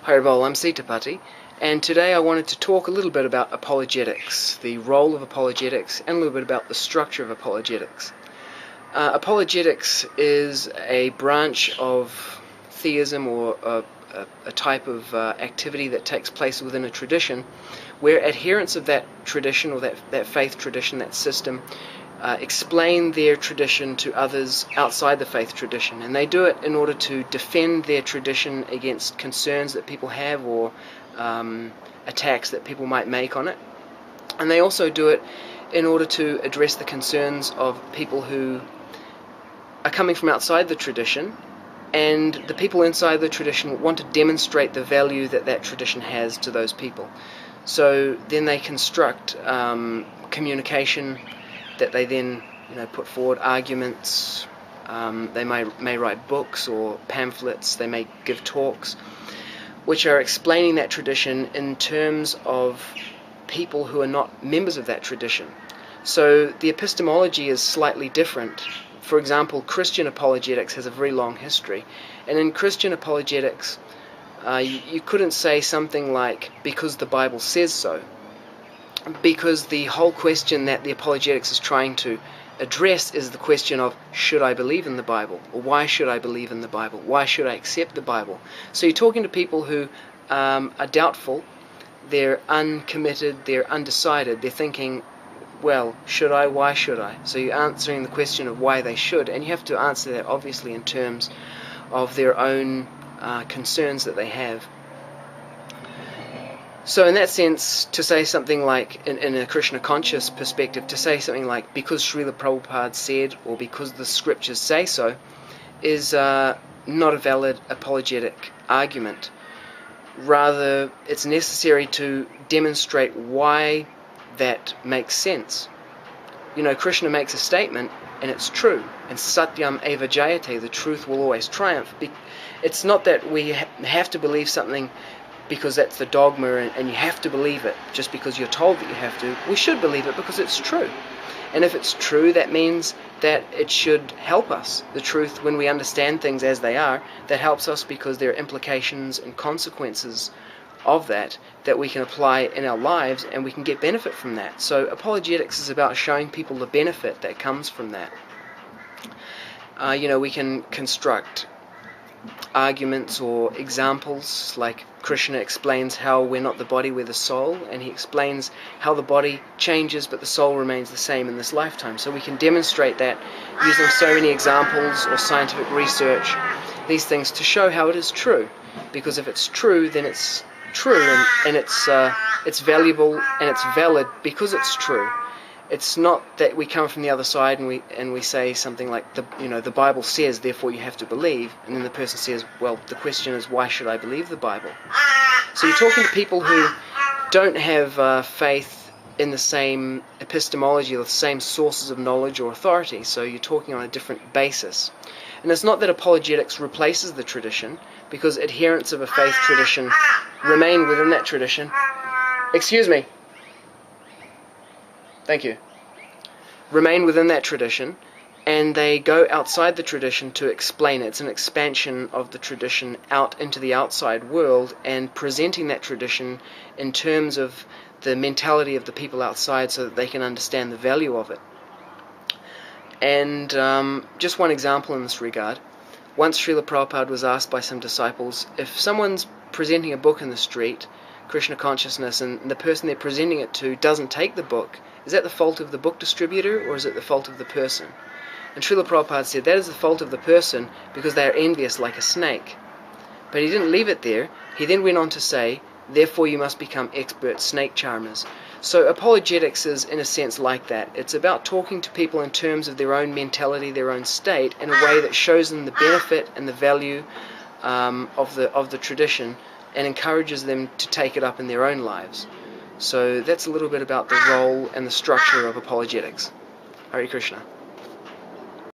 Haribol, I'm Sitapati, and today I wanted to talk a little bit about apologetics, the role of apologetics, and a little bit about the structure of apologetics. Apologetics is a branch of theism, or a type of activity that takes place within a tradition, where adherents of that tradition, or that faith tradition, that system, explain their tradition to others outside the faith tradition, and they do it in order to defend their tradition against concerns that people have, or attacks that people might make on it. And they also do it in order to address the concerns of people who are coming from outside the tradition, and the people inside the tradition want to demonstrate the value that that tradition has to those people. So then they construct communication that they then put forward, arguments. They may write books or pamphlets. They may give talks which are explaining that tradition in terms of people who are not members of that tradition. So the epistemology is slightly different. For example, Christian apologetics has a very long history, and in Christian apologetics you couldn't say something like, because the Bible says so, because the whole question that the apologetics is trying to address is the question of, should I believe in the Bible? Or why should I believe in the Bible? Why should I accept the Bible? So you're talking to people who are doubtful, they're uncommitted, they're undecided, they're thinking, well, should I? Why should I? So you're answering the question of why they should, and you have to answer that obviously in terms of their own concerns that they have. So in that sense, to say something like, in a Krishna conscious perspective, to say something like, because Srila Prabhupada said, or because the scriptures say so, is not a valid apologetic argument. Rather, it's necessary to demonstrate why that makes sense. Krishna makes a statement, and it's true. And Satyam Eva Jayate, the truth will always triumph. It's not that we have to believe something because that's the dogma, and you have to believe it just because you're told that you have to. We should believe it because it's true. And if it's true, that means that it should help us. The truth, when we understand things as they are, that helps us because there are implications and consequences of that we can apply in our lives, and we can get benefit from that. So apologetics is about showing people the benefit that comes from that. We can construct arguments or examples, like Krishna explains how we're not the body, we're the soul, and he explains how the body changes but the soul remains the same in this lifetime. So we can demonstrate that using so many examples or scientific research, these things, to show how it is true. Because if it's true, then it's true, and it's valuable and it's valid because it's true. It's not that we come from the other side and we say something like, the Bible says, therefore you have to believe, and then the person says, well, the question is, why should I believe the Bible? So you're talking to people who don't have faith in the same epistemology or the same sources of knowledge or authority, so you're talking on a different basis. And it's not that apologetics replaces the tradition, because adherents of a faith tradition remain within that tradition. Excuse me. Thank you. Remain within that tradition, and they go outside the tradition to explain it. It's an expansion of the tradition out into the outside world, and presenting that tradition in terms of the mentality of the people outside so that they can understand the value of it. And just one example in this regard. Once Srila Prabhupada was asked by some disciples, if someone's presenting a book in the street, Krishna consciousness, and the person they're presenting it to doesn't take the book, is that the fault of the book distributor, or is it the fault of the person? And Srila Prabhupada said that is the fault of the person, because they are envious like a snake. But he didn't leave it there. He then went on to say, therefore you must become expert snake charmers. So apologetics is, in a sense, like that. It's about talking to people in terms of their own mentality, their own state, in a way that shows them the benefit and the value of the tradition, and encourages them to take it up in their own lives. So that's a little bit about the role and the structure of apologetics. Hare Krishna.